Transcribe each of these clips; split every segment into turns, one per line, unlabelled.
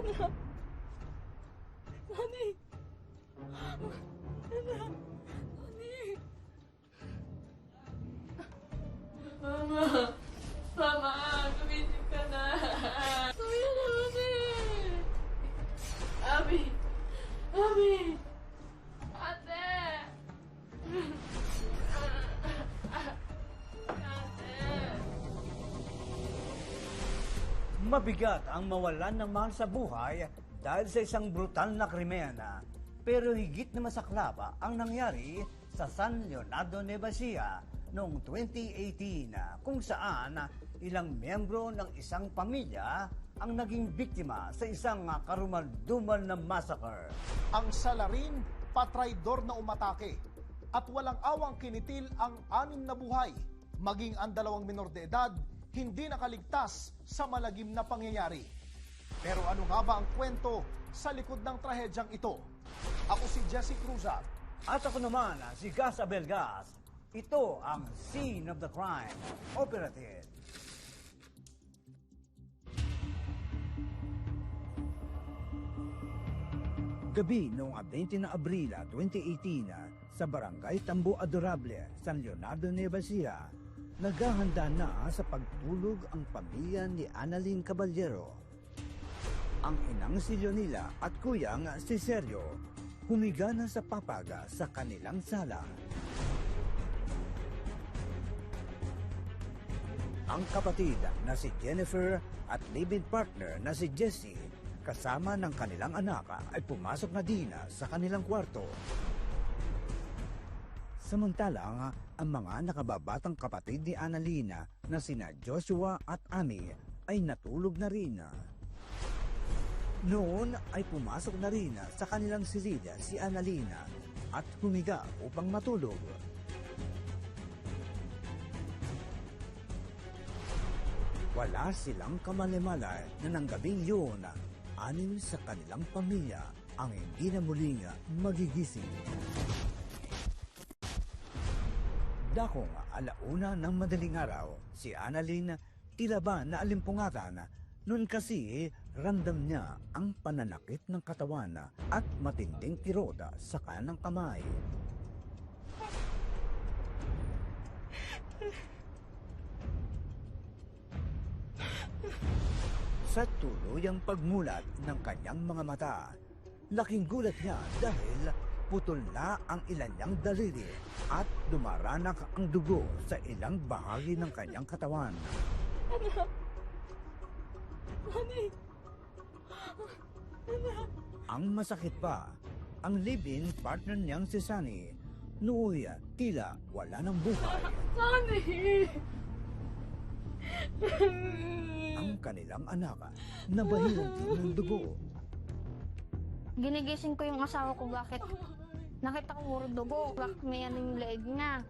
Honey! Anak! Honey! Mama! Mama! Gumising ka na! Kuya na, honey! Abi! Abi! Ate!
Mabigat ang mawalan ng mahal sa buhay dahil sa isang brutal na krimen. Pero higit na masaklap ang nangyari sa San Leonardo, Nueva Ecija noong 2018 kung saan ilang miyembro ng isang pamilya ang naging biktima sa isang karumal-dumal na massacre.
Ang salarin, patraidor na umatake at walang awang kinitil ang 6 na buhay, maging ang 2 menor de edad hindi nakaligtas sa malagim na pangyayari. Pero ano nga ba ang kwento sa likod ng trahedyang ito? Ako si Jesse Cruzat.
At ako naman si Gas Abelgas. Ito ang Scene of the Crime Operative. Gabi noong 20 na Abril 2018 sa Barangay Tambo Adorable, San Leonardo, Nueva Ecija, naghahanda na sa pagtulog ang pamilya ni Annalyn Caballero. Ang inang si Leonila at kuyang si Sergio humiga na sa papaga sa kanilang sala. Ang kapatid na si Jennifer at live-in partner na si Jessie kasama ng kanilang anak ay pumasok na din sa kanilang kwarto. Samantalang ang mga nakababatang kapatid ni Annalyn na sina Joshua at Amy ay natulog na rin. Noon ay pumasok na rin sa kanilang silid si Annalyn at humiga upang matulog. Wala silang kamalimalay na ng gabing yun, 6 sa kanilang pamilya ang hindi na muling magigising. Dakong 1:00 ng madaling araw, si Annalyn tila ba naalimpungatan. Noon kasi ramdam niya ang pananakit ng katawan at matinding kiroda sa kanang kamay. Sa tuluyang pagmulat ng kanyang mga mata, laking gulat niya dahil putol na ang ilan niyang daliri at dumaranak ang dugo sa ilang bahagi ng kanyang katawan.
Anak! Honey! Anak!
Ang masakit pa, ang live-in partner niyang si Sunny, nooy tila wala ng buhay.
Honey!
Ang kanilang anak nabahiran din ng dugo.
Ginigising ko yung asawa ko, bakit nakita ko puro dugo, bakit may ano yung leeg niya.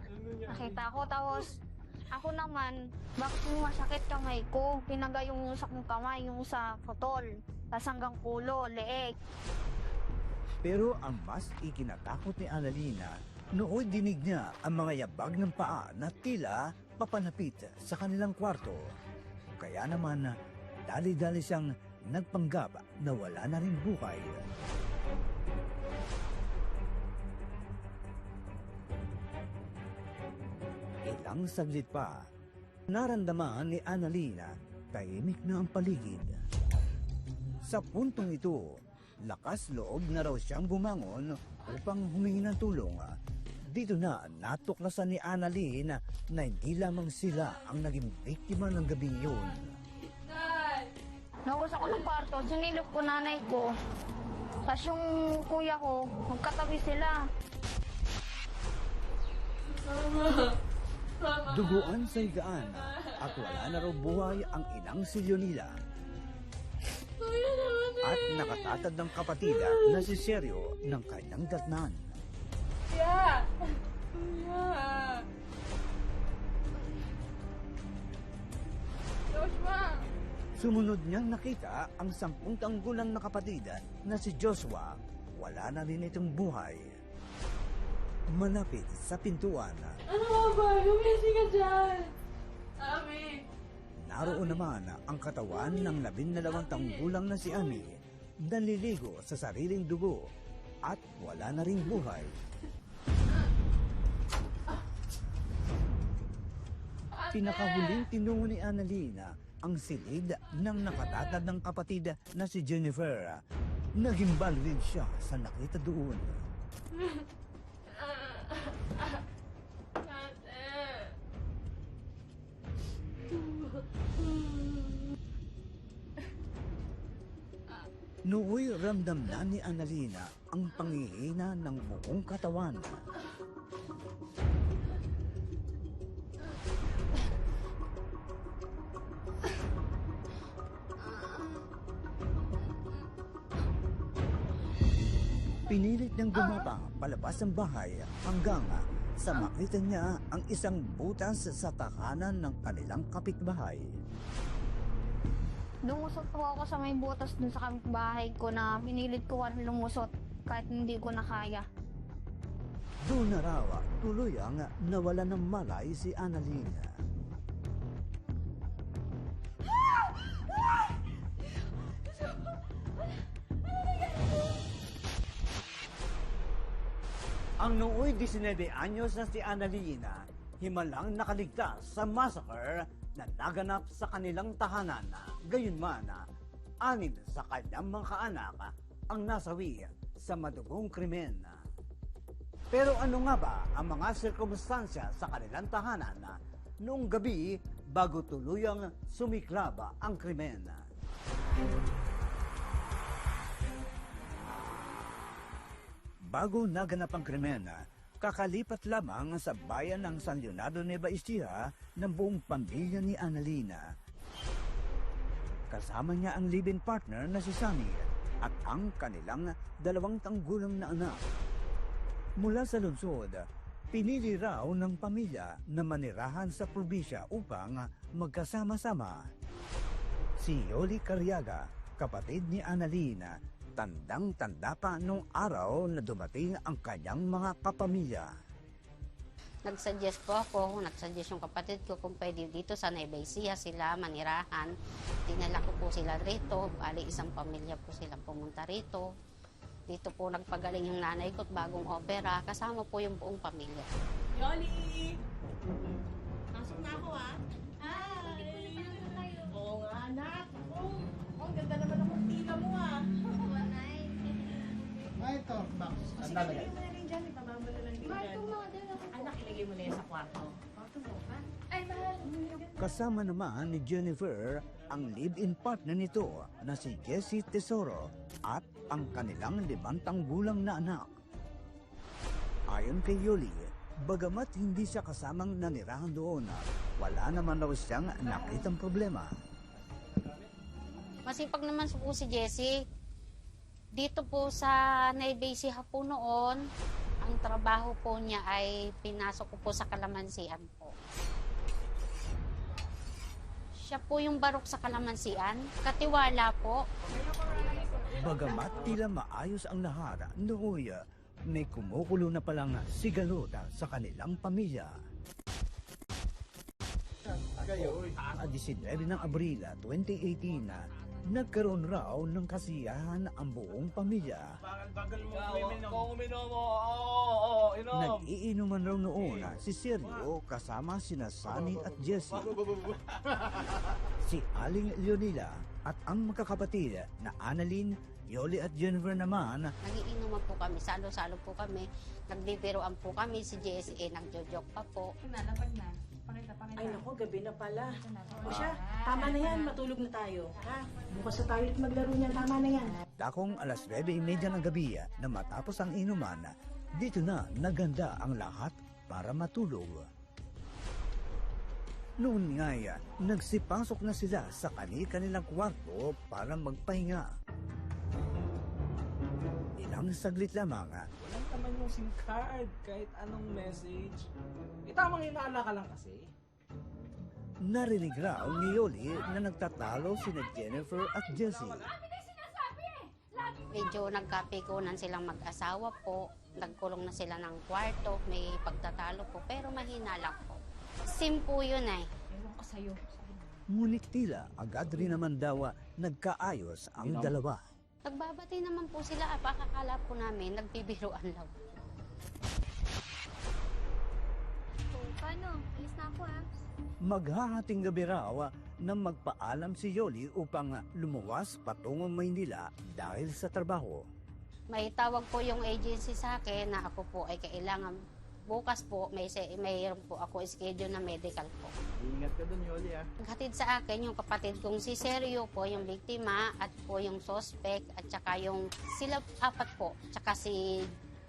Nakita ko, tapos ako naman, bakit yung masakit kamay ko, pinaga yung sa kong kamay, yung sa putol, tapos hanggang ulo, leeg.
Pero ang mas ikinatakot ni Annalyn, nooy dinig niya ang mga yabag ng paa na tila papanapit sa kanilang kwarto. Kaya naman, dali-dali siyang nagpanggap na wala na rin buhay. Ilang saglit pa, naramdaman ni Annalyn tahimik na ang paligid. Sa puntong ito, lakas loob na raw siyang bumangon upang humingi ng tulong. Dito na natuklasan ni Annalyn na hindi lamang sila ang naging biktima ng gabi yun.
Naubos ako ng kwarto, sinilip ko nanay ko. Tapos yung kuya ko, magkatabi sila.
Duguan sa higaan at wala na raw buhay ang inang si Leonila. At nakatatag ng kapatid na si Sergio ng kanyang datnan.
Kuya! Kuya! Joshua!
Sumunod niyang nakita ang 10 taong gulang na kapatid na si Joshua. Wala na rin itong buhay. Malapit sa pintuan,
Ano nga ba? Gumising ka dyan! Ami!
naroon naman ang katawan ng 12 taong gulang na si Amy naliligo sa sariling dugo at wala na ring buhay. Pinakahuling tinungo ni Annalena ang silid ng nakatatad ng kapatid na si Jennifer. Nagimbal rin siya sa nakita doon.
Ate.
Nooy ramdam na ni Annalena ang pangihina ng buong katawan. Pinilit niyang gumapang palabas ng bahay hanggang sa makita niya ang isang butas sa tahanan ng kanilang kapitbahay.
Lumusot po ako sa may butas dun sa bahay ko na pinilit ko lumusot kahit hindi ko na kaya.
Doon na raw tuluyang nawala ng malay si Annalena. Ang nooy 19 anyos na si Annalena, himalang nakaligtas sa massacre na naganap sa kanilang tahanan. Gayunman, 6 sa kanyang mga kaanak ang nasawi sa madugong krimen. Pero ano nga ba ang mga sirkumstansya sa kanilang tahanan noong gabi bago tuluyang sumiklab ang krimen? Bago naganap ang krimen, kakalipat lamang sa bayan ng San Leonardo, Nueva Ecija ng buong pamilya ni Annalena. Kasama niya ang live-in partner na si Sunny at ang kanilang 2 tanggulang na anak. Mula sa lungsod, pinili raw ng pamilya na manirahan sa probinsya upang magkasama-sama. Si Yoli Carriaga, kapatid ni Annalena, tandang-tanda pa nung araw na dumating ang kanyang mga kapamilya.
Nagsuggest po ako, nagsuggest yung kapatid ko kung pwede dito sa Nueva Ecija sila manirahan. Dinala ko po sila rito, bali isang pamilya po silang pumunta rito. Dito po nagpagaling yung nanay ko at bagong opera, kasama po yung buong pamilya.
Yoli! Pasok na ako ah. Hi! Oo nga anak. Oh, ang ganda naman ng kurtina mo ah.
Ay, ito, Max.
Sige, ilagay mo na rin dyan. Ipababa na lang din dyan. Anak, ilagay mo na yan sa kwarto.
Ay, mahal.
Kasama naman ni Jennifer ang live-in partner nito na si Jessie Tesoro at ang kanilang 5 tanggulang na anak. Ayon kay Yoli, bagamat hindi siya kasamang nanirahan doon, wala naman raw siyang nakitang problema.
Masipag naman po si Jessie. Dito po sa Nueva Ecija po noon, ang trabaho po niya ay pinasok ko po sa kalamansian po. Siya po yung barok sa kalamansian, katiwala po.
Bagamat tila maayos ang lahat, nooy may kumukulo na palang sigalota sa kanilang pamilya. Sa 19 ng Abril 2018, nagkaroon raw ng kasiyahan ang buong pamilya. Nag-iinuman raw noon si Sergio kasama sina Sunny at Jessie. Si Aling Leonila at ang magkakapatid na Annalyn, Yoli at Jennifer naman.
Nagiinuman po kami, salo-salo po kami, nagbibiroan po kami, si Jessie nagjo-joke pa po.
Nalapag na.
Ay naku, gabi na pala. O siya, tama na yan, matulog na tayo. Ha? Bukas na tayo ulit maglaro niyan, tama na yan.
Dakong alas 9:30 ng gabi na matapos ang inuman, dito na naganda ang lahat para matulog. Noon nga, nagsipasok na sila sa kanilang kwarto para magpahinga. Ilang saglit lamang,
Walang naman yung SIM card, kahit anong message. Tamang hinala ka lang kasi.
narinig raw ni Yoli na nagtatalo sina Jennifer at Jessie.
Medyo nagkapikunan silang mag-asawa po. Nagkulong na sila ng kwarto, may pagtatalo po, pero mahina lang po. Sim po yun eh.
Ewan ko sa'yo.
Ngunit tila agad rin naman daw nagkaayos ang dalawa.
Nagbabati naman po sila, pakakala po namin, nagbibiruan lang.
So, paano? Alis na ako ha.
Maghahating gabi raw na magpaalam si Yoli upang lumuwas patungong Maynila dahil sa trabaho.
May tawag po yung agency sa akin na ako po ay kailangan. Bukas po, mayroon po ako schedule na medical po.
Ingat ka dun, Yoli, ah.
Naghatid sa akin yung kapatid kong si Sergio po, yung biktima, at po yung suspect, at saka yung sila apat po, tsaka si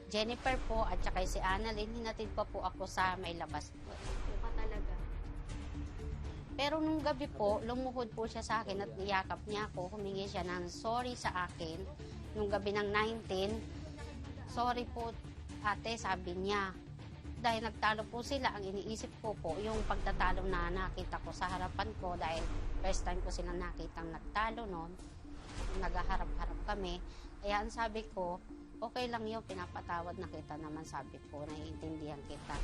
Jennifer po, at saka si Annalyn, hinatid pa po ako sa may labas po.
Buka talaga.
Pero nung gabi po, lumuhod po siya sa akin at niyakap niya ako, humingi siya ng sorry sa akin. Nung gabi ng 19, sorry po ate, sabi niya. Dahil nagtalo po sila, ang iniisip ko po, yung pagtatalo na nakita ko sa harapan ko, dahil first time ko silang nakitang nagtalo noon, naghaharap-harap kami. Kaya ang sabi ko, okay lang yun, pinapatawad na kita naman, sabi ko, naiintindihan kita.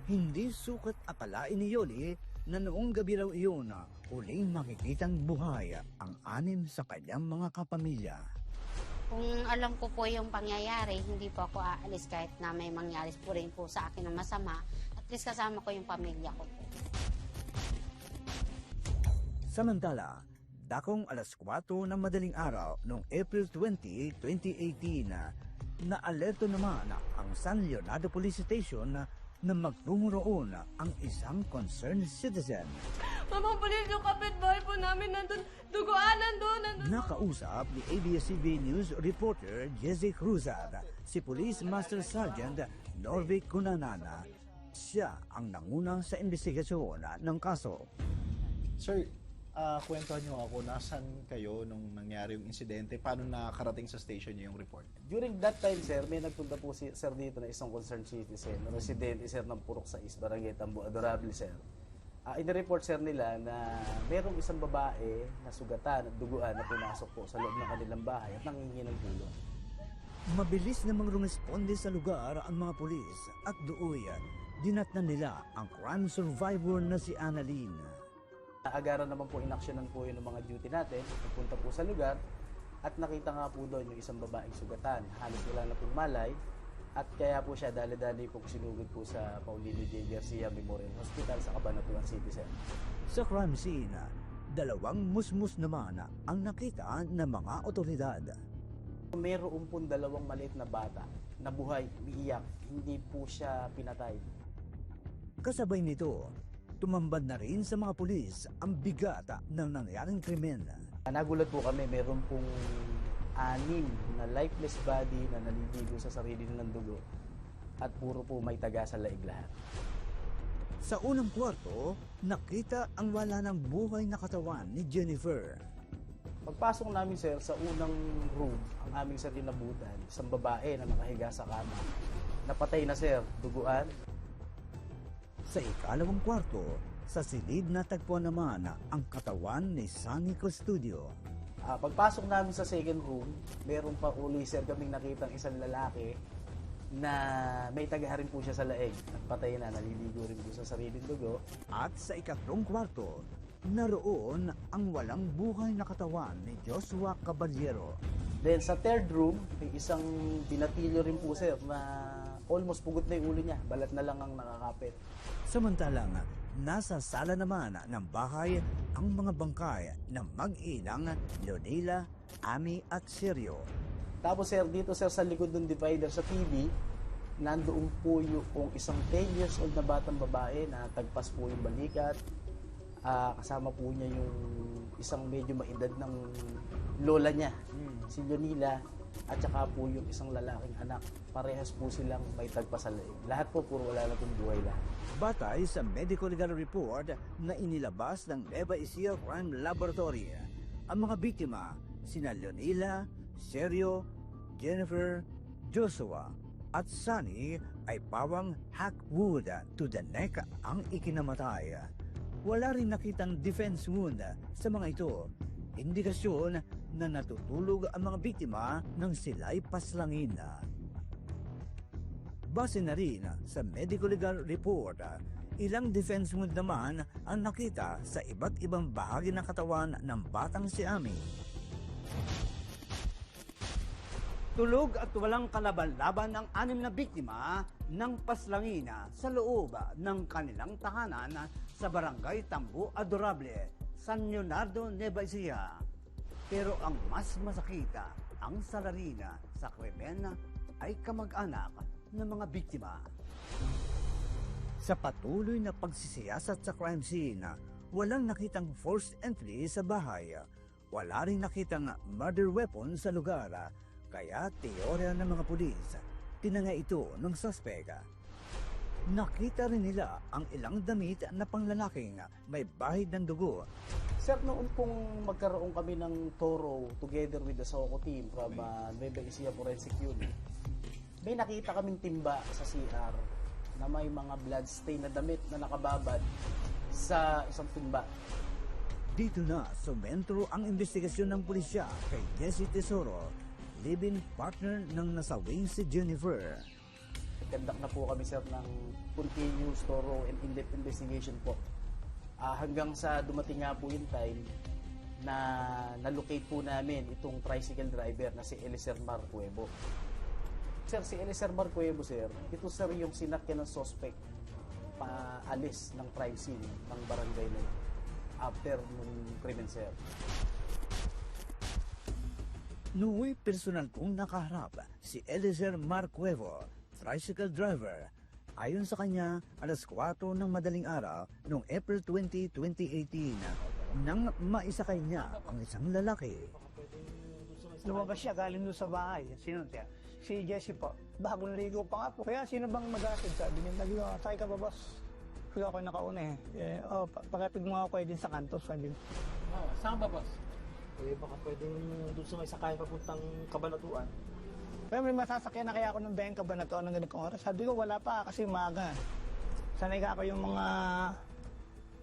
Hindi sukat akalain ni Yoli na noong gabi raw iyon huling makikitang buhay ang 6 sa kanyang mga kapamilya.
Kung alam ko po yung pangyayari, hindi po ako aalis kahit na may mangyari po rin po sa akin na masama. At least kasama ko yung pamilya ko po.
Samantala, dakong alas 4 ng madaling araw noong April 20, 2018, na-alerto naman ang San Leonardo Police Station na magtungo roon ang isang concerned citizen.
Mama, pulis yung kapitbahay po namin. Nandun, duguan, nandun.
Nakausap ni ABS-CBN News reporter Jesse Cruzad, si Police Master Sergeant Norvic Cunanana. Siya ang nanguna sa investigasyon ng kaso.
Sir, kwentuhan niyo ako, nasan kayo nung nangyari yung insidente? Paano nakarating sa station niyo yung report?
During that time, sir, may nagpunta po si sir dito na isang concerned citizen, residente, sir, ng Purok 6, Barangay Tambo, Adorable, sir. In-report, sir, nila na merong isang babae na sugatan at duguan na pumasok po sa loob ng kanilang bahay at nangingi ng tulong.
Mabilis namang rumisponde sa lugar ang mga pulis at doon dinatnan nila ang crime survivor na si Annalyn.
Agaran naman po, inaksyonan po yun ng mga duty natin. Nagpunta po sa lugar at nakita nga po doon yung isang babaeng sugatan. Halos wala na pong malay at kaya po siya dali-dali po sinugod po sa Paulino J. Garcia Memorial Hospital sa Cabanatuan City, sir.
Sa crime scene, 2 musmus naman ang nakita ng mga otoridad.
Mayroon pong 2 maliit na bata na buhay, umiiyak. Hindi po siya pinatay.
Kasabay nito, tumambad na rin sa mga pulis ang bigat ng nangyaring krimen.
Nagulat po kami, meron pong 6 na lifeless body na naliligo sa sarili ng dugo at puro po may taga sa laig lahat.
Sa unang kwarto, nakita ang wala ng buhay na katawan ni Jennifer.
Pagpasok namin, sir, sa unang room, ang aming sir inabutan, isang babae na nakahiga sa kama. Napatay na, sir, duguan.
Sa ikalawang kwarto, sa silid natagpuan naman ang katawan ni Sunny Custodio.
Pagpasok namin sa second room, meron pa uli, sir, kaming nakitang isang lalaki na may tagaharin po siya sa laeg. Nagpatay na, naliligo rin po sa sariling dugo.
At sa ikatlong kwarto, naroon ang walang buhay na katawan ni Joshua Caballero.
Then sa third room, may isang binatilyo rin po, sir, na almost pugot na yung ulo niya. Balat na lang ang nakakapit.
Samantalang nasa sala naman ng bahay ang mga bangkay ng mag-inang Leonila, Ami at Sergio.
Tapos, sir, dito, sir, sa likod ng divider sa TV, nandoon po yung isang 10 years old na batang babae na tagpas po yung balikat. Kasama po niya yung isang medyo maedad ng lola niya, si Leonila, at saka po yung isang lalaking anak. Parehas po silang may tagpas sa laig. Lahat po, puro wala na pong buhay lahat.
Batay sa medical legal report na inilabas ng Nueva Ecija Crime Laboratory, ang mga biktima, sina Leonila, Sergio, Jennifer, Joshua at Sunny ay pawang hackwood to the neck ang ikinamatay. Wala rin nakitang defense wound sa mga ito. Indikasyon na natutulog ang mga biktima nang sila'y paslangin. Base na rin sa medical legal report, ilang defense wound naman ang nakita sa iba't ibang bahagi ng katawan ng batang si Ami. Tulog at walang kalaban-laban ang 6 na biktima ng paslangina sa loob ng kanilang tahanan sa Barangay Tambo Adorable, San Leonardo, Nueva Ecija. Pero ang mas masakita, ang salarina sa krimen ay kamag-anak ng mga biktima. Sa patuloy na pagsisiyasat sa crime scene, walang nakitang forced entry sa bahay. Wala rin nakitang murder weapon sa lugar. Kaya teorya ng mga pulis, tinanga ito ng suspect. Nakita rin nila ang ilang damit na panglalaking may bahid ng dugo.
Sir, noon pong magkaroon kami ng Toro together with the SOCO team from Nueva Ecija Forensic Unit, may nakita kaming timba sa CR na may mga bloodstain na damit na nakababad sa isang timba.
Dito na sumentro ang investigasyon ng pulisya kay Jesse Tesoro, live-in partner ng nasawing si Jennifer.
Conduct na po kami, sir, ng continuous, thorough, and in-depth investigation po. Hanggang sa dumating nga po yung time na na-locate po namin itong tricycle driver na si Eliezer Marcuevo. Sir, si Eliezer Marcuevo, sir, ito, sir, yung sinakyan ng suspect paalis ng crime scene ng barangay na yun after nung krimen, sir.
Nooy personal kong nakaharap si Eliezer Marcuevo, tricycle driver. Ayon sa kanya, alas 4 ng madaling araw noong April 20, 2018, nang maisakay niya ang isang lalaki.
Lumabas siya galing doon sa bahay. Sino siya? Si Jessie po. Bagong ligo pa nga po. Kaya sino bang mag-atid? Sabi niya, sakay ka ba, boss? Kaya ako nakauna pakipig mo ako din sa kanto. Sabi niya.
Saan ba, boss? Baka pwedeng doon sa may sakay papuntang Kabanatuan.
Kaya may masasakyan na kaya ako ng Beng Kabanatuan ng ganitong oras. Sabi ko, wala pa kasi maaga. Sanay ka ako yung mga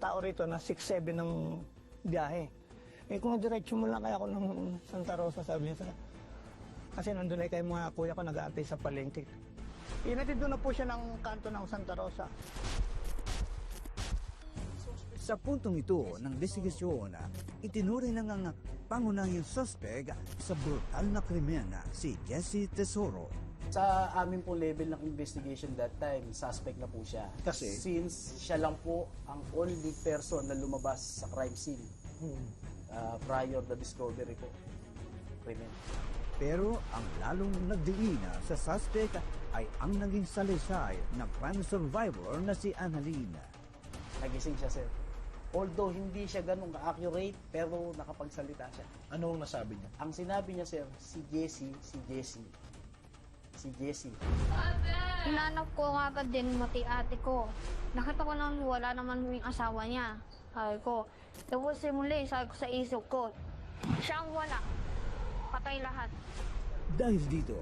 tao rito na 6-7 ng biyahe. Kung diretso mo lang kaya ako ng Santa Rosa, sabi niya. Kasi nandun ay kayo mga kuya ko nag-aantay sa palengke. Inatid doon na po siya ng kanto ng Santa Rosa.
Sa puntong ito ng investigasyon, itinuring na ng pangunahing suspect sa brutal na krimen si Jesse Tesoro.
Sa amin po level ng investigation that time, suspect na po siya.
Kasi?
Since siya lang po ang only person na lumabas sa crime scene prior the discovery po. Krimen.
Pero ang lalong nagdiina sa suspect ay ang naging salaysay ng crime survivor na si Annalyn.
Nagising siya, sir. Although hindi siya ganun ka-accurate, pero nakapagsalita siya.
Ano ang nasabi niya?
Ang sinabi niya, sir, si Jessie.
Hinanap ko agad din mati ate ko. Nakita ko naman wala naman yung asawa niya. Sabi ko. Tapos muli, sabi ko sa isip ko, siya ang wala. Patay lahat.
Dahil dito,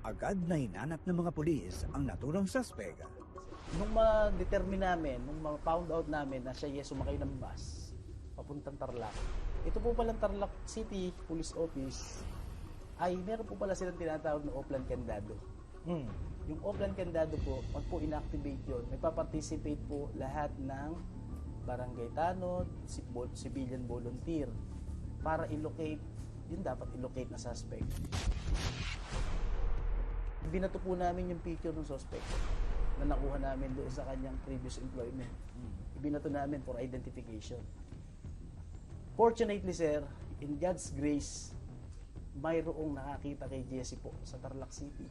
agad na hinanap ng mga pulis ang naturang suspect.
Nung ma-determine namin, nung ma-found out namin na siya sumakay ng bus, papuntang Tarlac. Ito po palang Tarlac City Police Office, ay meron po pala silang tinatawag na Oplan Candado. Yung Oplan Candado po, pag po inactivate yun, nagpa-participate po lahat ng barangay tanod, civilian volunteer, para i-locate, yun dapat i-locate na suspect. Binato po namin yung picture ng suspect na nakuha namin doon sa kanyang previous employment. Ibinato namin for identification. Fortunately, sir, in God's grace, mayroong nakakita kay Jessie po sa Tarlac City.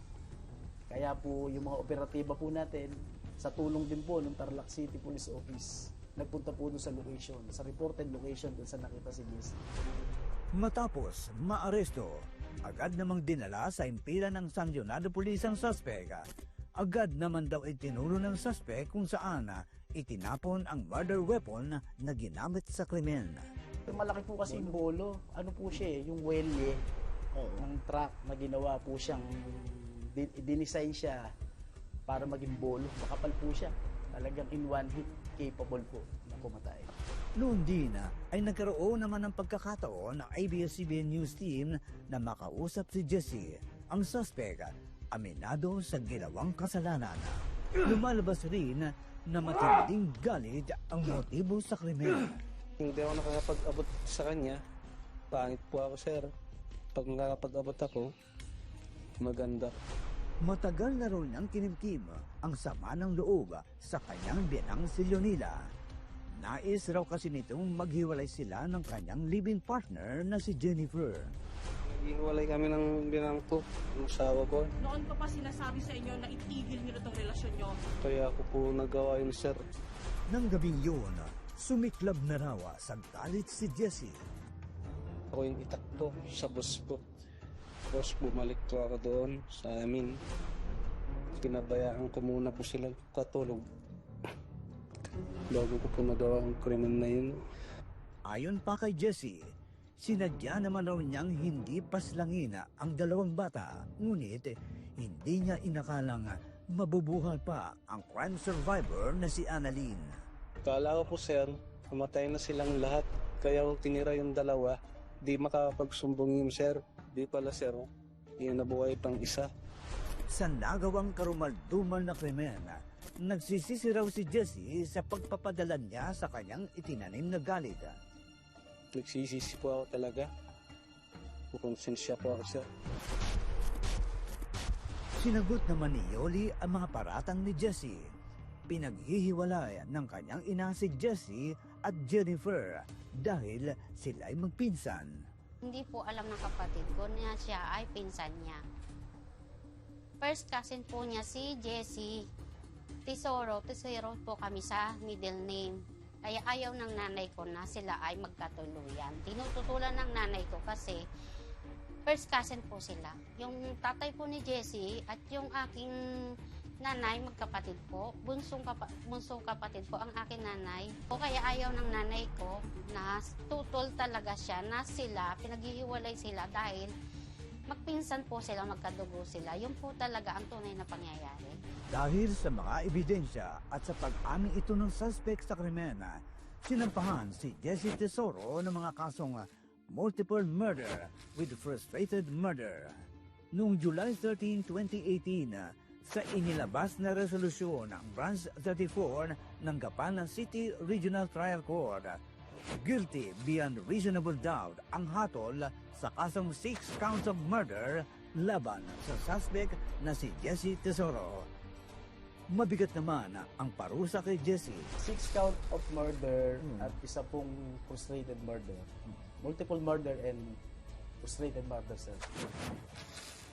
Kaya po yung mga operatiba po natin, sa tulong din po ng Tarlac City Police Office, nagpunta po doon sa location, sa reported location doon sa nakita si Jessie.
Matapos maaresto, agad namang dinala sa impila ng San Leonardo Police ang suspect. Agad naman daw itinuro ng suspect kung saan itinapon ang murder weapon na ginamit sa krimen.
Malaki po kasi yung bolo. Ano po siya yung welye ng truck na ginawa po siyang, dinesign siya para maging bolo. Makapal po siya. Talagang in one hit, capable po na pumatay.
Noon din ay nagkaroon naman ng pagkakataon ng ABS-CBN News Team na makausap si Jessie. Ang suspect, aminado sa ginawang kasalanan. Lumalabas rin na matinding galit ang motibo sa krimen.
Hindi ako nakakapag-abot sa kanya. Pangit po ako, sir. Pag nakakapag-abot ako, maganda.
Matagal na rin niyang kinimkim ang sama ng loob sa kanyang biyanang si Leonila. Nais raw kasi nitong maghiwalay sila ng kanyang living partner na si Jennifer.
Ihiwalay kami ng binang ko, ng asawa ko.
Noon ko pa sinasabi sa inyo na itigil niyo na itong relasyon niyo.
Kaya ako po nagawa yun, sir.
Nang gabing yun, sumiklab na raw sa galit si Jessie.
Ako yung itakbo sa boss ko. Boss, bumalik po ako doon sa amin. Pinabayaan ko muna po sila katulog. Bago ko po nagawa ang krimen na yun.
Ayon pa kay Jessie, sinadya naman raw niyang hindi paslangin ang dalawang bata, ngunit hindi niya inakalang mabubuhay pa ang crime survivor na si Annalyn.
Kala ko po, sir, namatay na silang lahat. Kaya kung tinira yung dalawa, di makapagsumbong yung sir. Di pala, sir, yung nabuhay pang isa.
Sa nagawang karumaldumal na krimen, nagsisisi raw si Jessie sa pagpapadala niya sa kanyang itinanim na galit.
Nagsisisi po ako talaga. Kukonsensya po ako, sir.
Sinagot naman ni Yoli ang mga paratang ni Jessie. Pinaghihiwalay ng kanyang ina si Jessie at Jennifer dahil sila'y magpinsan.
Hindi po alam ng kapatid ko na siya ay pinsan niya. First cousin po niya si Jessie. Tesoro po kami sa middle name. Kaya ayaw ng nanay ko na sila ay magkatuluyan. Tinututulan ng nanay ko kasi first cousin po sila. Yung tatay po ni Jessie at yung aking nanay, magkapatid po. Bunsong kapatid po ang aking nanay. O kaya ayaw ng nanay ko na tutol talaga siya na sila, pinaghihiwalay sila dahil magpinsan po sila, magkadugo sila. Yun po talaga ang tunay na pangyayari.
Dahil sa mga ebidensya at sa pag-amin ito ng suspect sa krimen, sinampahan si Jessie Tesoro ng mga kasong multiple murder with frustrated murder. Noong July 13, 2018, sa inilabas na resolusyon ng Branch 34 ng Gapan City Regional Trial Court, guilty beyond reasonable doubt ang hatol sa kasong 6 counts of murder laban sa suspect na si Jessie Tesoro. Mabigat naman ang parusa kay Jessie.
6 count of murder at isa pong frustrated murder. Multiple murder and frustrated murder, sir.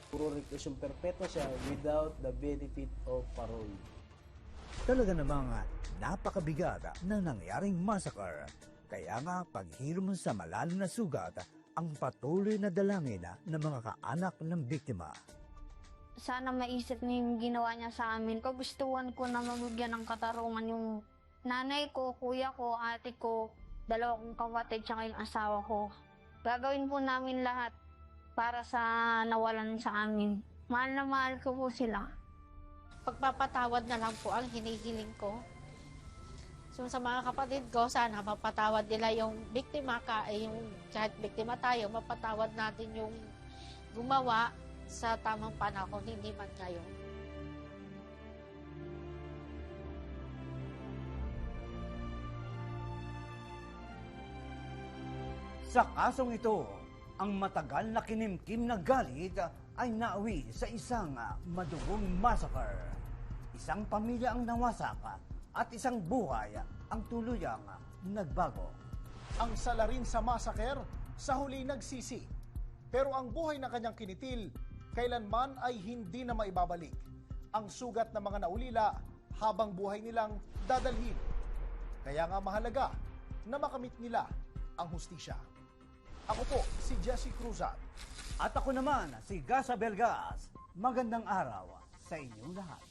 Puro reclusion perpetua siya without the benefit of parole.
Talaga namang napakabigat ng nangyaring massacre. Kaya nga paghiram sa malalim na sugat ang patuloy na dalangin ng mga kaanak ng biktima.
Sana maisip niya yung ginawa niya sa amin. Kagustuhan ko na mabigyan ng katarungan yung nanay ko, kuya ko, ate ko, dalawa kong kapatid, tsaka yung asawa ko. Gagawin po namin lahat para sa nawalan sa amin. Mahal na mahal ko po sila.
Pagpapatawad na lang po ang hinihiling ko. So, sa mga kapatid ko, sana mapatawad nila yung biktima yung kahit biktima tayo, mapatawad natin yung gumawa sa tamang panahon, hindi man ngayon.
Sa kasong ito, ang matagal na kinimkim na galit ay nauwi sa isang madugong massacre. Isang pamilya ang nawasak at isang buhay ang tuluyang nagbago.
Ang salarin sa massacre, sa huli nagsisi. Pero ang buhay ng kanyang kinitil, kailanman ay hindi na maibabalik. Ang sugat ng mga naulila habang buhay nilang dadalhin. Kaya nga mahalaga na makamit nila ang hustisya. Ako po si Jesse Cruzat.
At ako naman si Gasa Belgas. Magandang araw sa inyong lahat.